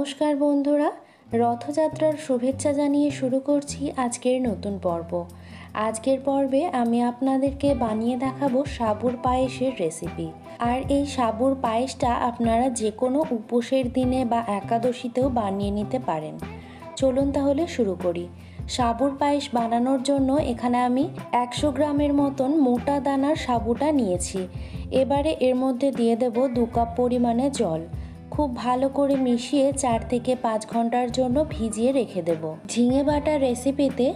নমস্কার বন্ধুরা, রথযাত্রার শুভেচ্ছা জানিয়ে শুরু করছি আজকের নতুন পর্ব। আজকের পর্বে আমি আপনাদেরকে বানিয়ে দেখাবো সাবুর পায়েসের রেসিপি। আর এই সাবুর পায়েসটা আপনারা যে কোনো উপোসের দিনে বা একাদশীতেও বানিয়ে নিতে পারেন। চলুন তাহলে শুরু করি। সাবুর পায়েস বানানোর জন্য এখানে আমি 100 গ্রামের মতন মোটা দানার সাবুটা নিয়েছি। এবারে এর মধ্যে দিয়ে দেব 2 কাপ পরিমাণে জল। খুব ভালো করে মিশিয়ে 4 থেকে 5 ঘন্টার জন্য ভিজিয়ে রেখে দেব। ঝিঙে বাটা রেসিপিতে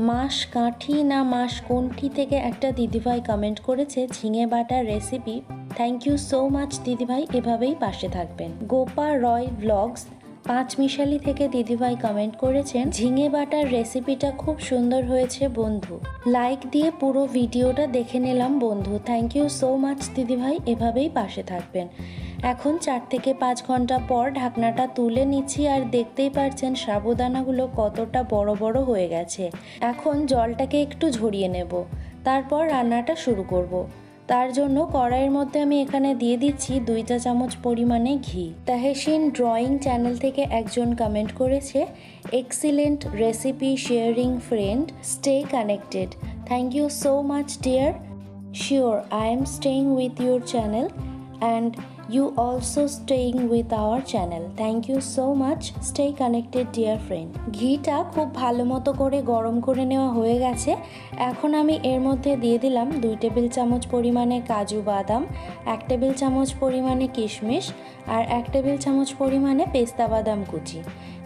মাস কাঠি না মাস কোনটি থেকে একটা দিদিভাই কমেন্ট করেছে ঝিঙে বাটার recipe. Thank you so much দিদিভাই, এভাবেই পাশে থাকবেন। গোপা রয় ব্লগস 5 মিশালি থেকে দিদিভাই কমেন্ট করেছেন ঝিঙে বাটার রেসিপিটা খুব সুন্দর হয়েছে বন্ধু। লাইক দিয়ে পুরো ভিডিওটা দেখে নিলাম বন্ধু। থ্যাংক ইউ সো মাচ দিদিভাই, এভাবেই পাশে থাকবেন। এখন 4 থেকে 5 ঘন্টা পর ঢাকনাটা তুলে নিচ্ছি আর দেখতেই পারছেন সাবুদানাগুলো কতটা বড় বড় হয়ে গেছে। এখন জলটাকে একটু ঝরিয়ে নেব, তারপর রান্নাটা শুরু করব। তার জন্য কড়াইয়ের মধ্যে আমি এখানে দিয়ে দিচ্ছি 2 চা চামচ পরিমাণে ঘি। তাহেসিন ড্রয়িং চ্যানেল থেকে একজন কমেন্ট করেছে excellent recipe sharing friend, stay connected. Thank you so much dear. Sure I am staying with your channel and you also staying with our channel. Thank you so much. Stay connected dear friend. ঘিটা খুব ভালো মতো করে গরম করে নেওয়া হয়ে গেছে। এখন আমি এর মধ্যে দিয়ে দিলাম 2 টেবিল চামচ পরিমাণে কাজু বাদাম, 1 টেবিল চামচ পরিমাণে কিশমিশ আর 1 টেবিল চামচ পরিমাণে পেস্তা বাদাম কুচি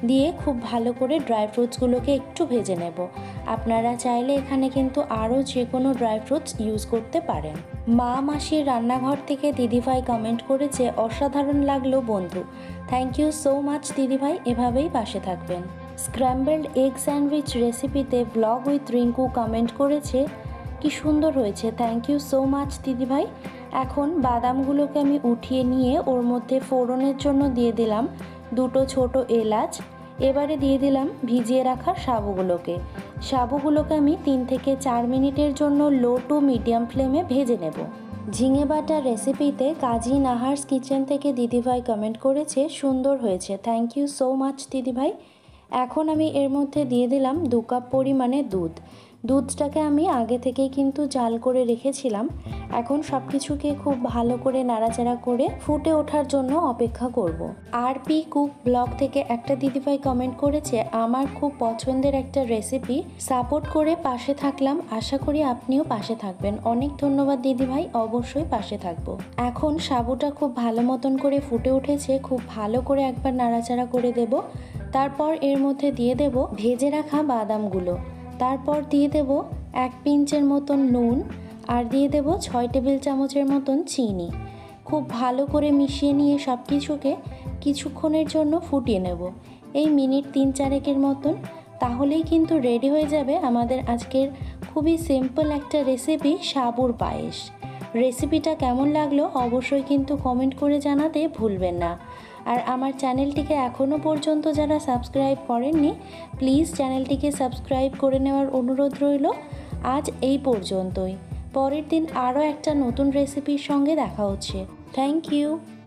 দিয়ে খুব ভালো করে ড্রাই ফ্রুটসগুলোকে একটু ভেজে নেব। আপনারা চাইলে এখানে কিন্তু আরও যে কোনো ড্রাই ফ্রুটস ইউজ করতে পারেন। মা মাসির রান্নাঘর থেকে দিদিভাই কমেন্ট করেছে অসাধারণ লাগলো বন্ধু। থ্যাংক ইউ সো মাচ দিদিভাই, এভাবেই পাশে থাকবেন। স্ক্র্যাম্বলড এগ স্যান্ডউইচ রেসিপিতে ব্লগ উইথ রিঙ্কু কমেন্ট করেছে কি সুন্দর হয়েছে। থ্যাংক ইউ সো মাচ দিদিভাই। এখন বাদামগুলোকে আমি উঠিয়ে নিয়ে ওর মধ্যে ফোড়নের জন্য দিয়ে দিলাম 2টো ছোট এলাচ। এবারে দিয়ে দিলাম ভিজিয়ে রাখা সাবুগুলোকে আমি 3 থেকে 4 মিনিটের জন্য লো টু মিডিয়াম ফ্লেমে ভেজে নেব। ঝিঙে বাটার রেসিপিতে কাজী নাহার্স কিচেন থেকে দিদিভাই কমেন্ট করেছে সুন্দর হয়েছে। থ্যাংক ইউ সো মাচ দিদিভাই। এখন আমি এর মধ্যে দিয়ে দিলাম 2 কাপ পরিমাণে দুধটাকে আমি আগে থেকেই কিন্তু জাল করে রেখেছিলাম। এখন সব কিছুকে খুব ভালো করে নাড়াচাড়া করে ফুটে ওঠার জন্য অপেক্ষা করব। আরপি কুক ব্লগ থেকে একটা দিদিভাই কমেন্ট করেছে আমার খুব পছন্দের একটা রেসিপি, সাপোর্ট করে পাশে থাকলাম, আশা করি আপনিও পাশে থাকবেন। অনেক ধন্যবাদ দিদিভাই, অবশ্যই পাশে থাকবো। এখন সাবুটা খুব ভালো মতন করে ফুটে উঠেছে, খুব ভালো করে একবার নাড়াচাড়া করে দেব। তারপর এর মধ্যে দিয়ে দেব ভেজে রাখা বাদামগুলো, তারপর দিয়ে দেব 1 পিঞ্চের মতন নুন আর দিয়ে দেব 6 টেবিল চামচের মতন চিনি। খুব ভালো করে মিশিয়ে নিয়ে সব কিছুকে কিছুক্ষণের জন্য ফুটিয়ে নেব, এই মিনিট 3-4 মতন। তাহলেই কিন্তু রেডি হয়ে যাবে আমাদের আজকের খুবই সিম্পল একটা রেসিপি সাবুর পায়েস। রেসিপিটা কেমন লাগলো অবশ্যই কিন্তু কমেন্ট করে জানাতে ভুলবেন না। আর আমার চ্যানেলটিকে এখনও পর্যন্ত যারা সাবস্ক্রাইব করেননি প্লিজ চ্যানেলটিকে সাবস্ক্রাইব করে নেওয়ার অনুরোধ রইল। আজ এই পর্যন্তই, পরের দিন আরও একটা নতুন রেসিপির সঙ্গে দেখা হচ্ছে। Thank you.